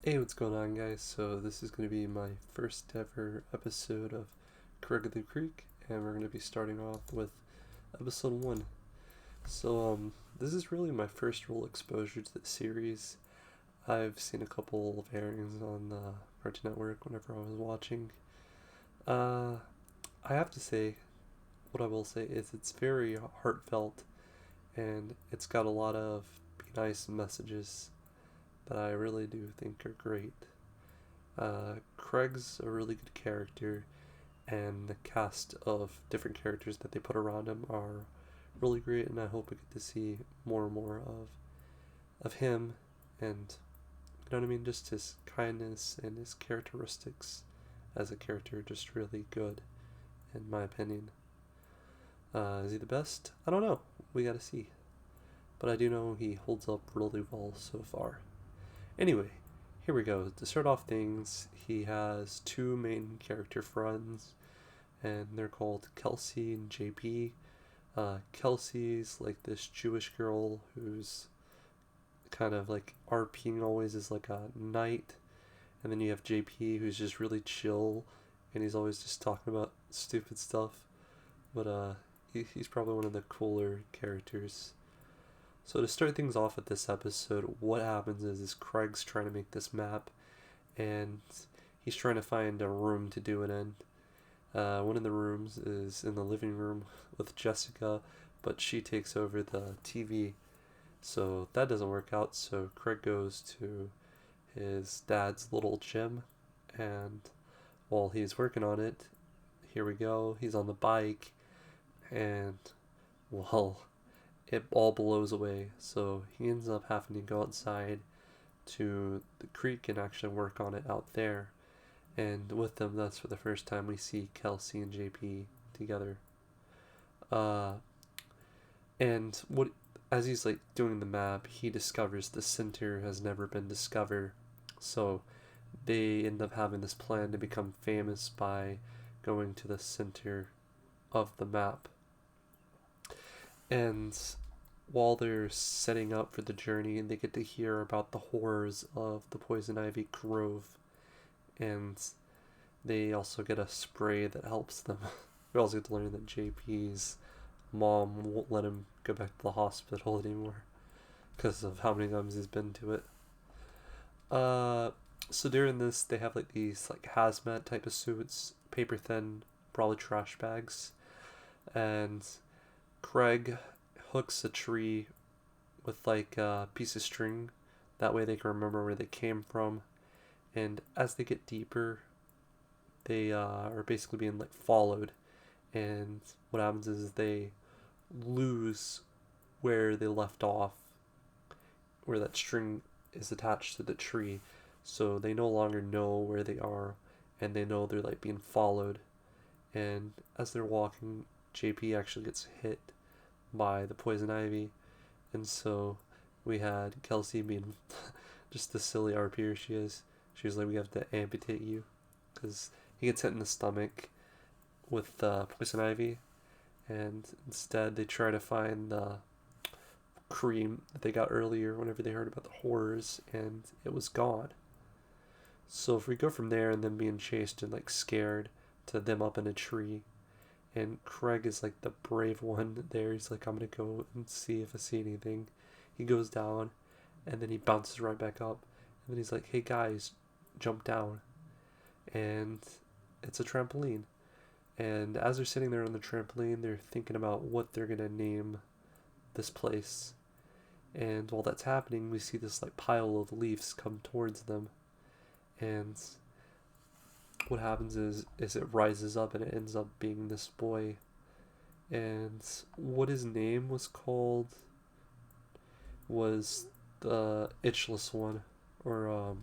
Hey, what's going on, guys? So, this is going to be my first ever episode of Craig of the Creek, and we're going to be starting off with episode 1. This is really my first real exposure to the series. I've seen a couple of airings on Cartoon Network whenever I was watching. Uh, I have to say, what I will say is it's very heartfelt, and it's got a lot of be nice messages that I really do think are great. Craig's a really good character, and the cast of different characters that they put around him are really great, and I hope we get to see more and more of him, and you know what I mean, just his kindness and his characteristics as a character, just really good, in my opinion. Is he the best? I don't know. We gotta see. But I do know he holds up really well so far. Anyway, here we go. To start off things, he has two main character friends, and they're called Kelsey and JP. Kelsey's like this Jewish girl who's kind of like RPing always as like a knight, and then you have JP who's just really chill, and he's always just talking about stupid stuff. But he's probably one of the cooler characters. So to start things off with this episode, what happens is Craig's trying to make this map, and he's trying to find a room to do it in. One of the rooms is in the living room with Jessica, but she takes over the TV. So that doesn't work out. So Craig goes to his dad's little gym, and while he's working on it, here we go. He's on the bike, and well, it all blows away. So he ends up having to go outside to the creek and actually work on it out there. And with them, that's for the first time we see Kelsey and JP together. Uh, and what as he's like doing the map, he discovers the center has never been discovered. So they end up having this plan to become famous by going to the center of the map. And while they're setting up for the journey, they get to hear about the horrors of the Poison Ivy Grove, and they also get a spray that helps them. We also get to learn that JP's mom won't let him go back to the hospital anymore because of how many times he's been to it. Uh, so during this, they have like these like hazmat type of suits, paper thin, probably trash bags, and Craig hooks a tree with like a piece of string. That way they can remember where they came from. And as they get deeper, they are basically being like followed. And what happens is they lose where they left off, where that string is attached to the tree. So they no longer know where they are, and they know they're like being followed. And as they're walking, JP actually gets hit by the poison ivy, and so we had Kelsey being just the silly RPer she is. She was like, "We have to amputate you," because he gets hit in the stomach with poison ivy, and instead they try to find the cream that they got earlier whenever they heard about the horrors, and it was gone. So if we go from there and them being chased and like scared to them up in a tree, and Craig is like the brave one there. He's like, I'm gonna go and see if I see anything. He goes down, and then he bounces right back up, and then he's like, hey guys, jump down, and it's a trampoline. And as they're sitting there on the trampoline, they're thinking about what they're gonna name this place. And while that's happening, we see this like pile of leaves come towards them, and what happens is it rises up and it ends up being this boy. And what his name was called was the itchless one, or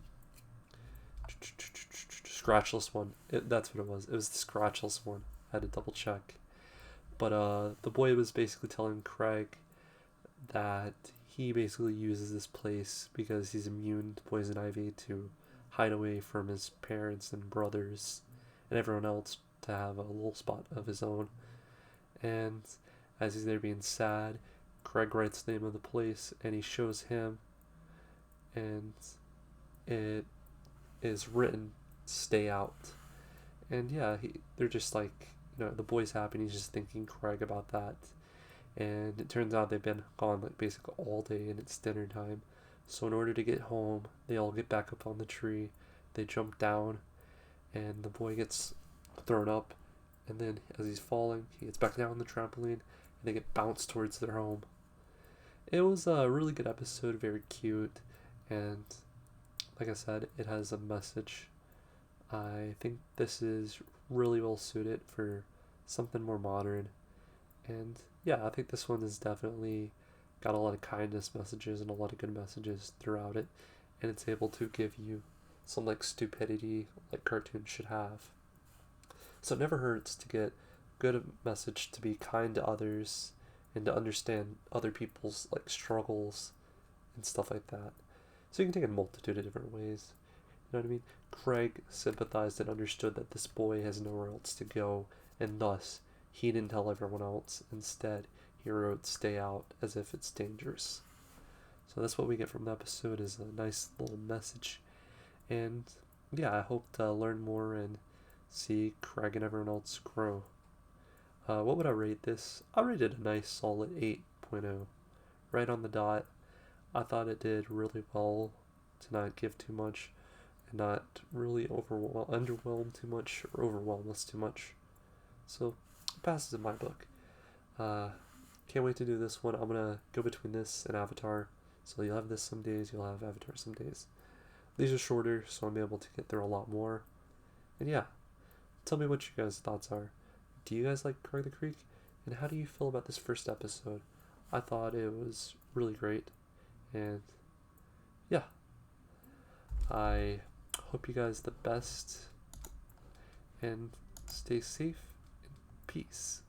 scratchless one. That's what it was. It was the scratchless one. I had to double check. But the boy was basically telling Craig that he basically uses this place because he's immune to poison ivy to hide away from his parents and brothers and everyone else, to have a little spot of his own. And as he's there being sad, Craig writes the name of the place and he shows him, and it is written "Stay out," and yeah, they're just like, the boy's happy. And he's just thinking Craig about that, and it turns out they've been gone like basically all day, and it's dinner time. So in order to get home, they all get back up on the tree. They jump down, and the boy gets thrown up, and then as he's falling, he gets back down on the trampoline, and they get bounced towards their home. It was a really good episode, very cute, and like I said, it has a message. I think this is really well suited for something more modern, and yeah, I think this one has definitely got a lot of kindness messages and a lot of good messages throughout it, and it's able to give you some like stupidity like cartoons should have. So it never hurts to get good message, to be kind to others and to understand other people's like struggles and stuff like that. So you can take it a multitude of different ways. You know what I mean? Craig sympathized and understood that this boy has nowhere else to go, and thus he didn't tell everyone else. Instead, he wrote "Stay out" as if it's dangerous. So that's what we get from the episode, is a nice little message. And yeah, I hope to learn more and see Craig and everyone else grow. What would I rate this? I rated a nice solid 8.0. Right on the dot. I thought it did really well to not give too much and not really underwhelm too much or overwhelm us too much. So it passes in my book. Uh, can't wait to do this one. I'm gonna go between this and Avatar. So you'll have this some days, you'll have Avatar some days. These are shorter, so I'm able to get through a lot more. And yeah, tell me what you guys' thoughts are. Do you guys like Craig the Creek? And how do you feel about this first episode? I thought it was really great. And yeah, I hope you guys the best and stay safe and peace.